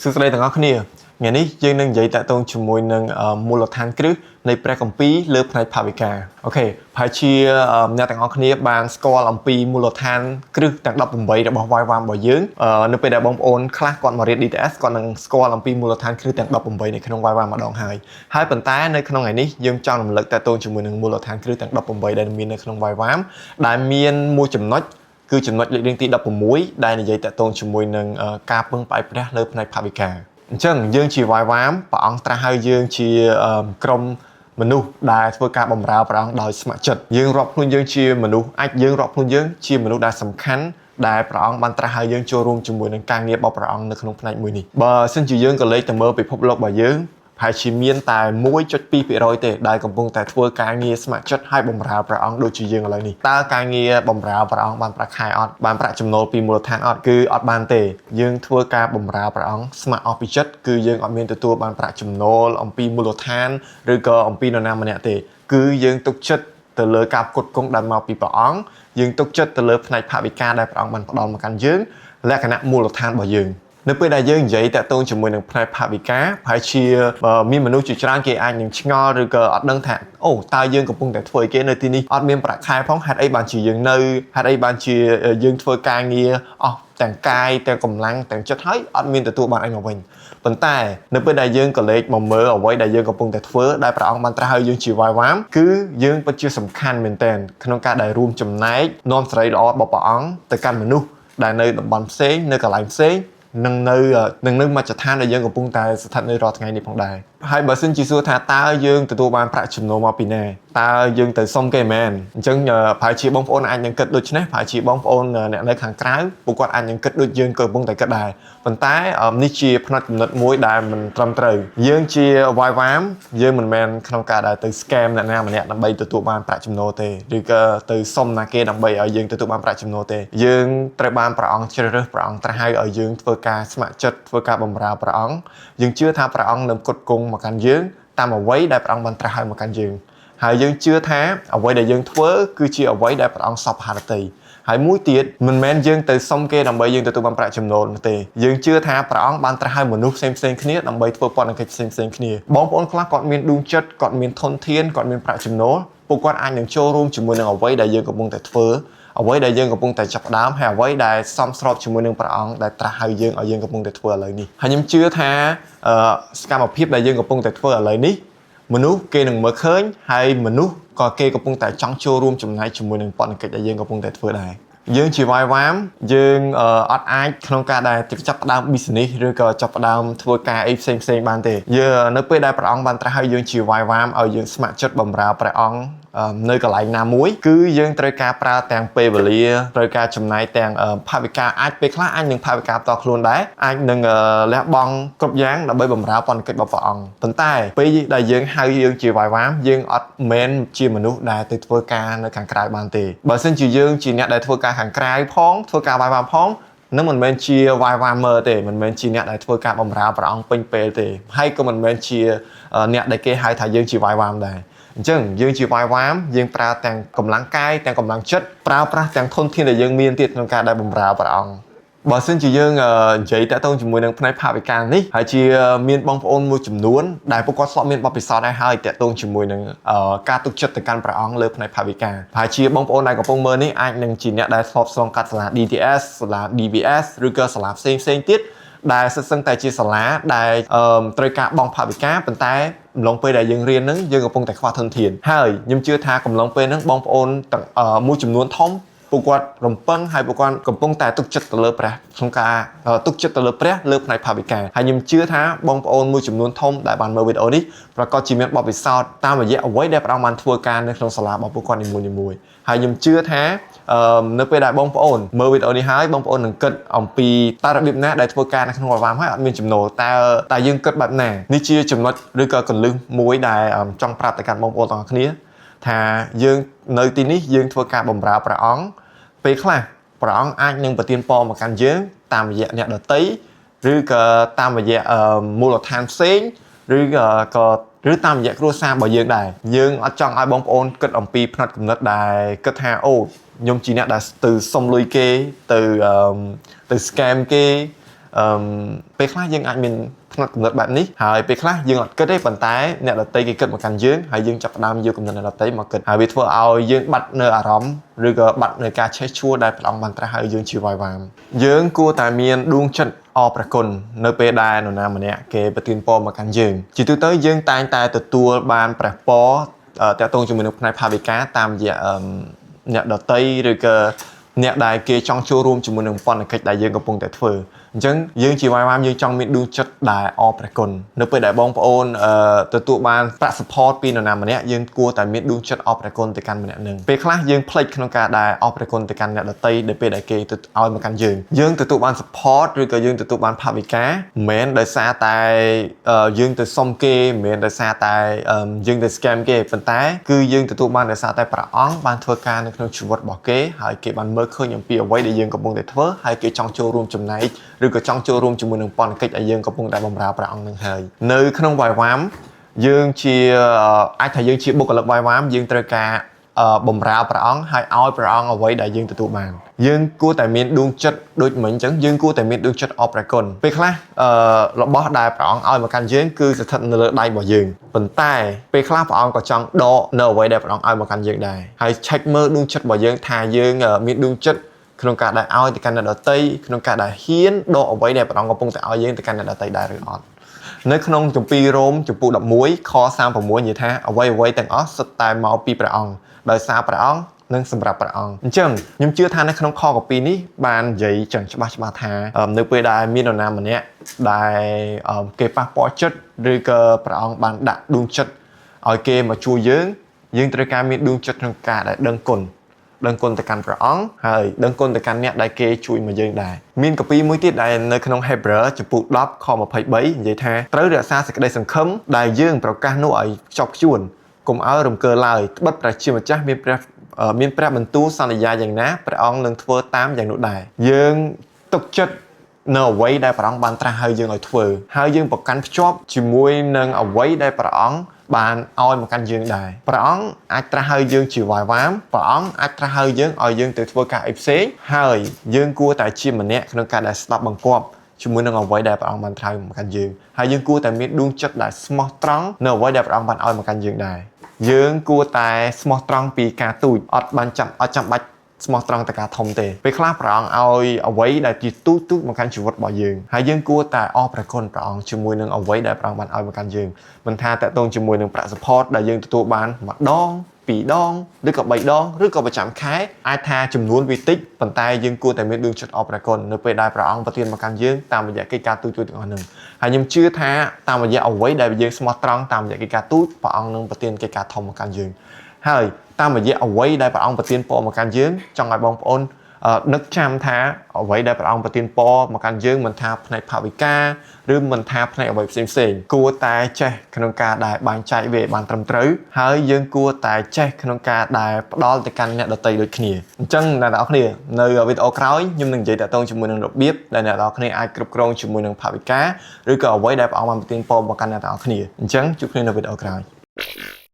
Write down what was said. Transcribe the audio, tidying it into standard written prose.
សួស្តីទាំងអស់គ្នាថ្ងៃនេះយើងនឹងនិយាយតាក់ទងជាមួយនឹងមូលដ្ឋានគ្រឹះនៃព្រះគម្ពីរលើផ្នែកភាវិកាអូខេប្រហែលជាអ្នកទាំងអស់គ្នាបានស្គាល់អំពីមូលដ្ឋានគ្រឹះទាំង18របស់ YWAM របស់យើងនៅពេលដែលបងប្អូនខ្លះគាត់មករៀន DTS គាត់នឹងស្គាល់អំពីមូលដ្ឋានគ្រឹះទាំង18នៅក្នុង YWAM ម្ដងហើយប៉ុន្តែនៅក្នុងថ្ងៃនេះយើងចង់រំលឹកតាក់ទងជាមួយនឹងមូលដ្ឋានគ្រឹះទាំង18ដែលមាននៅក្នុង YWAM ដែលមានមួយចំណុចគឺចំណុចលេខរៀងទី16ដែលនិយាយតាក់ទងជាមួយនឹងការពឹងផ្អែកព្រះលើផ្នែកភាវិកាអញ្ចឹងយើងជា YWAM ព្រះអង្គត្រាស់ឲ្យយើងជាក្រុមមនុស្សដែលធ្វើការបម្រើព្រះអង្គដោយស្ម័គ្រចិត្តយើងរាប់ខ្លួនយើងជាមនុស្សអាចយើងរាប់ខ្លួនយើងជាមនុស្សដែលសំខាន់ដែលព្រះអង្គបានត្រាស់ឲ្យយើងចូលរួមជាមួយនឹងការងាររបស់ព្រះអង្គនៅក្នុងផ្នែកមួយនេះបើសិនជាយើងក៏លេខទៅមើលពិភពលោករបស់យើងប្រហែលជាមានតែ 1.2% ទេដែលកំពុងតែធ្វើការងារស្ម័គ្រចិត្តឲ្យបម្រើព្រះអង្គដូចជាយើងឥឡូវនេះតើការងារបម្រើព្រះអង្គបានប្រាក់ខែអត់បានប្រាក់ចំណូលពីមូលដ្ឋានអត់គឺអត់បានទេយើងធ្វើការបម្រើព្រះអង្គស្ម័គ្រអស់ពីចិត្តគឺយើងអត់មានទទួលបានប្រាក់ចំណូលអំពីមូលដ្ឋានឬក៏អំពីនរណាម្នាក់ទេគឺយើងទុកចិត្តទៅលើការផ្គត់ផ្គង់ដែលមកពីព្រះអង្គយើងទុកចិត្តទៅលើផ្នែកភាវិកាដែលព្រះអង្គបានផ្ដល់មកកាន់យើងលក្ខណៈមូលដ្ឋានរបស់យើងនៅពេលដែលយើងនិយាយតាក់ទងជាមួយនឹងផ្នែកភាវិកាប្រហែលជាមានមនុស្សជាច្រើនគេអាចនឹងឆ្ងល់ឬក៏អត់ដឹងថាអូតើយើងកំពុងតែធ្វើអីគេនៅទីនេះអត់មានប្រាក់ខែផងហេតុអីបានជាយើងនៅហេតុអីបានជាយើងធ្វើការងារអស់ទាំងកាយទាំងកម្លាំងទាំងចិត្តហើយអត់មានទទួលបានអីមកវិញប៉ុន្តែនៅពេលដែលយើងក៏លេចមកមើលអ្វីដែលយើងកំពុងតែធ្វើដែលព្រះអង្គបានត្រាស់ឲ្យយើងជា YWAM គឺយើងពិតជាសំខាន់មែនទែនក្នុងការដែលរួមចំណែកនាំសេរីល្អរបស់ព្រះអង្គទៅកាន់មនុស្សដែលនៅតំបន់ផ្សេងនៅកន្លែងផ្សេងនឹងនៅមជ្ឈដ្ឋានដែលយើងកំពុងតែស្ថិតនៅរាល់ថ្ងៃនេះផងដែរហើយបើសិនជាសួរថាតើយើងទទួលបានប្រាក់ចំណូលមកពីណាតើយើងទៅសុំគេមែនអញ្ចឹងប្រហែលជាបងប្អូនអាចនឹងគិតដូចនេះប្រហែលជាបងប្អូនអ្នកនៅខាងក្រៅពួកគាត់អាចនឹងគិតដូចយើងក៏កំពុងតែគិតដែរប៉ុន្តែនេះជាផ្នែកគំនិតមួយដែលមិនត្រឹមត្រូវយើងជា YWAM យើងមិនមែនក្នុងការដែលទៅ scam អ្នកណាម្នាក់ដើម្បីទទួលបានប្រាក់ចំណូលទេឬក៏ទៅសុំណាគេដើម្បីឲ្យយើងទទួលបានប្រាក់ចំណូលទេយើងត្រូវបានព្រះអង្គជ្រើសរើសព្រះអង្គត្រាស់ឲ្យយើងធ្វើការស្ម័គ្រចិត្តធ្វើការបម្រើព្រះអង្គយើងជឿថាព្រះអង្គនឹងផ្គត់ផ្គង់មកកាន់យើងតាមអ្វីដែលព្រះអង្គបានត្រាស់ឲ្យមកកាន់យើងហើយយើងជឿថាអ្វីដែលយើងធ្វើគឺជាអ្វីដែលព្រះអង្គសពហឫទ័យហើយមួយទៀតមិនមែនយើងទៅសុំគេដើម្បីយើងទទួលបានប្រាក់ចំណូលនោះទេយើងជឿថាព្រះអង្គបានត្រាស់ឲ្យមនុស្សផ្សេងៗគ្នាដើម្បីធ្វើពន្ធកិច្ចផ្សេងៗគ្នាបងប្អូនខ្លះគាត់មានដួងចិត្តគាត់មានធនធានគាត់មានប្រាក់ចំណូលពួកគាត់អាចនឹងចូលរួមជាមួយនឹងអ្វីដែលយើងកំពុងតែធ្វើអ្វីដែលយើងកំពុងតែចាប់ផ្ដើមហើយអ្វីដែលសមស្របជាមួយនឹងព្រះអង្គដែលត្រាស់ឲ្យយើងកំពុងតែធ្វើឥឡូវនេះហើយខ្ញុំជឿថាសកម្មភាពដែលយើងកំពុងតែធ្វើឥឡូវនេះមនុស្សគេនឹងមើលឃើញហើយមនុស្សក៏គេកំពុងតែចង់ចូលរួមចំណែកជាមួយនឹងបណ្ឌកិច្ចដែលយើងកំពុងតែធ្វើដែរយើងជា YWAM យើងអត់អាចក្នុងការដែលចាប់ផ្ដើម business ឬក៏ចាប់ផ្ដើមធ្វើការអីផ្សេងៗបានទេយើងនៅពេលដែលព្រះអង្គបានត្រាស់ឲ្យយើងជា YWAM ឲ្យយើងស្ម័គ្រចិត្តបម្រើព្រះអង្គនៅកន្លែងណាមួយគឺយើងត្រូវការប្រើទាំងពេលវេលាត្រូវការចំណាយទាំងភាវិកាអាចពេលខ្លះអាចនឹងភាវិកាផ្ទាល់ខ្លួនដែរអាចនឹងលះបង់គ្រប់យ៉ាងដើម្បីបម្រើបណ្ឌកិច្ចរបស់ព្រះអង្គប៉ុន្តែពេលដែលយើងហៅយើងជា YWAM យើងអត់មែនជាមនុស្សដែលទៅធ្វើការនៅខាងក្រៅបានទេបើមិនជាយើងជាអ្នកដែលធ្វើការខាងក្រៅផងធ្វើការ YWAM ផងនឹងមិនមែនជា YWAMer ទេមិនមែនជាអ្នកដែលធ្វើការបម្រើព្រះអង្គពេញពេលទេហើយក៏មិនមែនជាអ្នកដែលគេហៅថាយើងជា YWAM ដែរអញ្ចឹងយើងជា YWAM យើងប្រើទាំងកម្លាំងកាយទាំងកម្លាំងចិត្តប្រើប្រាស់ទាំងធនធានដែលយើងមានទៀតក្នុងការដែលបម្រើព្រះអង្គបើសិនជាយើងនិយាយតាក់ទងជាមួយនឹងផ្នែកភាវិកានេះហើយជាមានបងប្អូនមួយចំនួនដែលពួកគាត់ធ្លាប់មានបទពិសោធន៍ហើយតាក់ទងជាមួយនឹងការទុកចិត្តទៅកាន់ព្រះអង្គលើផ្នែកភាវិកាហើយជាបងប្អូនដែលកំពុងមើលនេះអាចនឹងជាអ្នកដែលធ្លាប់ឆ្លងកាត់សាលា DTS សាលា DBS ឬក៏សាលាផ្សេងទៀតដែលសិតសឹងតែជាសាលាដែលត្រូវការបង់ភាវិកាប៉ុន្តែកំឡុងពេលដែលយើងរៀនហ្នឹងយើងកំពុងតែខ្វះធនធានហើយខ្ញុំជឿថាកំឡុងពេលហ្នឹងបងប្អូនមួយចំនួនធំពួកគាត់រំពឹងហើយពួកគាត់កំពុងតែទុកចិត្តទៅលើព្រះក្នុងការទុកចិត្តទៅលើព្រះលើផ្នែកភាវិកាហើយខ្ញុំជឿថាបងប្អូនមួយចំនួនធំដែលបានមើលវីដេអូនេះប្រកាសជាមានបទពិសោធន៍តាមរយៈអ្វីដែលព្រះអង្គបានធ្វើការនៅក្នុងសាលារបស់ពួកគាត់នីមួយៗហើយខ្ញុំជឿថានៅពេលដែលបងប្អូនមើលវីដេអូនេះហើយបងប្អូននឹងគិតអំពីតើរបៀបណាដែលធ្វើការនៅក្នុង YWAM ហើយអត់មានចំណូលតើយើងគិតបែបណានេះជាចំណុចឬក៏គន្លឹះមួយដែលចង់ប្រាប់ទៅកាន់បងប្អូនទាំងអស់គ្នាថាយើងនៅទីនេះយើងធ្វើការបម្រើព្រះអង្គពេលខ្លះព្រះអង្គអាចនឹងប្រទានពរមកកាន់យើងតាមរយៈអ្នកដទៃឬក៏តាមរយៈមូលដ្ឋានផ្សេងឬក៏ឬតាមរយៈគ្រួសាររបស់យើងដែរយើងអត់ចង់ឲ្យបងប្អូនគិតអំពីផ្នត់គំនិតដែលគិតថាអូខ្ញុំជាអ្នកដែលទៅសុំលុយគេទៅ scam គេ ពេលខ្លះយើងអាចមានផ្នែកកំណត់បែបនេះហើយពេលខ្លះយើងអត់គិតទេប៉ុន្តែអ្នកដតីគេគិតមកកាន់យើងហើយយើងចាប់ផ្ដើមយកកំណត់អ្នកដតីមកគិតហើយវាធ្វើឲ្យយើងបាត់នៅអារម្មណ៍ឬក៏បាត់នៅការឆេះឈួរដែលព្រះអង្គបានត្រាស់ឲ្យយើងជាវាយវាមយើងគួរតែមានដួងចិត្តអរព្រះគុណនៅពេលដែលនរណាម្នាក់គេប្រទានពរមកកាន់យើងជាទូទៅយើងតែងតែទទួលបានព្រះពរតាក់ទងជាមួយនឹងផ្នែកភាវិការតាមរយៈអ្នកដតីឬក៏អ្នកដែលគេចង់ចូលរួមជាមួយនឹងបណ្ឌកិច្ចដែលយើងកំពុងតែធ្វើអញ្ចឹងយើងជាវាយវាមយើងចង់មានដួងចិត្តដែលអរព្រះគុណនៅពេលដែលបងប្អូនទទួលបានប្រាក់ support ពីនរណាម្នាក់យើងគួរតែមានដួងចិត្តអរព្រះគុណទៅកាន់ម្នាក់នឹងពេលខ្លះយើងភ្លេចក្នុងការដែលអរព្រះគុណទៅកាន់អ្នកដទៃនៅពេលដែលគេឲ្យមកកាន់យើងទទួលបាន support ឬក៏យើងទទួលបានភាវិការមិនមែនដោយសារតែយើងទៅសុំគេមិនមែនដោយសារតែយើងទៅ scam គេប៉ុន្តែគឺយើងទទួលបានដោយសារតែព្រះអង្គបានធ្វើការនៅក្នុងជីវិតរបស់គេហើយគេបានមើលឃើញអំពីអ្វីដែលយើងកំពុងតែធ្វើហើយគេចង់ចូលរួមចំណែកឬក៏ចង់ចូលរួមជាមួយនឹងបណ្ឌកិច្ចដែលយើងកំពុងតែបម្រើព្រះអង្គនឹងហើយនៅក្នុងវាយវាមយើងជាអាចថាយើងជាបុគ្គលិកវាយវាមយើងត្រូវការបម្រើព្រះអង្គហើយឲ្យព្រះអង្គអ្វីដែលយើងទទួលបានយើងគួរតែមានដួងចិត្តដូចមិញអញ្ចឹងយើងគួរតែមានដួងចិត្តអរព្រះគុណពេលខ្លះរបស់ដែលព្រះអង្គឲ្យមកកាន់យើងគឺស្ថិតនៅលើដៃរបស់យើងប៉ុន្តែពេលខ្លះព្រះអង្គក៏ចង់ដកនៅអ្វីដែលព្រះអង្គឲ្យមកកាន់យើងដែរហើយ check មើលដួងចិត្តរបស់យើងថាយើងមានដួងចិត្តក្នុងការដែលឲ្យទៅកាន់អ្នកដទៃក្នុងការដែលហ៊ានដកអ្វីដែលព្រះអង្គកំពុងតែឲ្យយើងទៅកាន់អ្នកដទៃដែរឬអត់នៅក្នុងជំពូករ៉ូមជំពូក11ខ36និយាយថាអ្វីទាំងអស់សុទ្ធតែមកពីព្រះអង្គដោយសារព្រះអង្គនិងសម្រាប់ព្រះអង្គអញ្ចឹងខ្ញុំជឿថានៅក្នុងខកពីនេះបាននិយាយចឹងច្បាស់ថានៅពេលដែលមាននរណាម្នាក់ដែលគេប៉ះពាល់ចិត្តឬក៏ព្រះអង្គបានដាក់ដួងចិត្តឲ្យគេមកជួយយើងត្រូវការមានដួងចិត្តក្នុងការដែលដឹងគុណទៅកាន់ព្រះអង្គហើយដឹងគុណទៅកាន់អ្នកដែលគេជួយមកយើងដែរមានកពីមួយទៀតដែលនៅក្នុង Hebrew ចំពោះ10ខ23និយាយថាត្រូវរក្សាសេចក្តីសង្ឃឹមដែលយើងប្រកាសនោះឲ្យខ្ជាប់ខ្ជួនកុំឲ្យរំកើឡើយត្បិតព្រះជាម្ចាស់មានព្រះបន្ទូលសន្យាយ៉ាងណាព្រះអង្គនឹងធ្វើតាមយ៉ាងនោះដែរយើងទុកចិត្តនៅអ្វីដែលព្រះអង្គបានត្រាស់ឲ្យយើងឲ្យធ្វើហើយយើងប្រកាន់ភ្ជាប់ជាមួយនឹងអ្វីដែលព្រះអង្គបានឲ្យមកកាន់យើងដែរព្រះអង្គអាចត្រាស់ឲ្យយើងជាវាយវាមព្រះអង្គអាចត្រាស់ឲ្យយើងទៅធ្វើការអីផ្សេងហើយយើងគួរតែជាម្នាក់ក្នុងការដែលស្ដាប់បង្គាប់ជាមួយនឹងអ្វីដែលព្រះអង្គបានត្រាស់មកកាន់យើងហើយយើងគួរតែមានដួងចិត្តដែលស្មោះត្រង់នៅអ្វីដែលព្រះអង្គបានឲ្យមកកាន់យើងដែរយើងគួរតែស្មោះត្រង់ពីការទូចអត់ចាំបាច់ស្មោះត្រង់ទៅការធំទេពេលខ្លះព្រះអង្គឲ្យអ្វីដែលជាទូចមកកាន់ជីវិតរបស់យើងហើយយើងគួរតែអរព្រះគុណព្រះអង្គជាមួយនឹងអ្វីដែលព្រះអង្គបានឲ្យមកកាន់យើងមិនថាតកតងជាមួយនឹងប្រាក់ support ដែលយើងទទួលបានម្ដង2ដងឬក៏3ដងឬក៏ប្រចាំខែអាចថាចំនួនវាតិចប៉ុន្តែយើងគួរតែមានដួងចិត្តអរព្រះគុណនៅពេលដែលព្រះអង្គប្រទានមកកាន់យើងតាមរយៈកិច្ចការទូចទាំងអស់ហ្នឹងហើយខ្ញុំជឿថាតាមរយៈអ្វីដែលយើងស្មោះត្រង់តាមរយៈកិច្ចការទូចព្រះអង្គនឹងប្រទានកិច្ចការធំមកកាន់យើងហើយតាមរយៈអ្វីដែលព្រះអង្គប្រទានពរមកកាន់យើងចង់ឲ្យបងប្អូននឹកចាំថាអ្វីដែលព្រះអង្គប្រទានពរមកកាន់យើងមិនថាផ្នែកភាវិការឬមិនថាផ្នែកអ្វីផ្សេងគួរតែចេះក្នុងការដែលបែងចែកវាបានត្រឹមត្រូវហើយយើងគួរតែចេះក្នុងការដែលផ្ដល់ទៅកាន់អ្នកដទៃដូចគ្នាអញ្ចឹងអ្នកនរគ្នានៅវីដេអូក្រោយខ្ញុំនឹងនិយាយតាក់ទងជាមួយនឹងរបៀបដែលអ្នកនរគ្នាអាចគ្រប់គ្រងជាមួយនឹងភាវិការឬក៏អ្វីដែលព្រះអង្គបានប្រទានពរមកកាន់អ្នកនរគ្នាអញ្ចឹងជួបគ្នានៅវីដេអូក្រោយ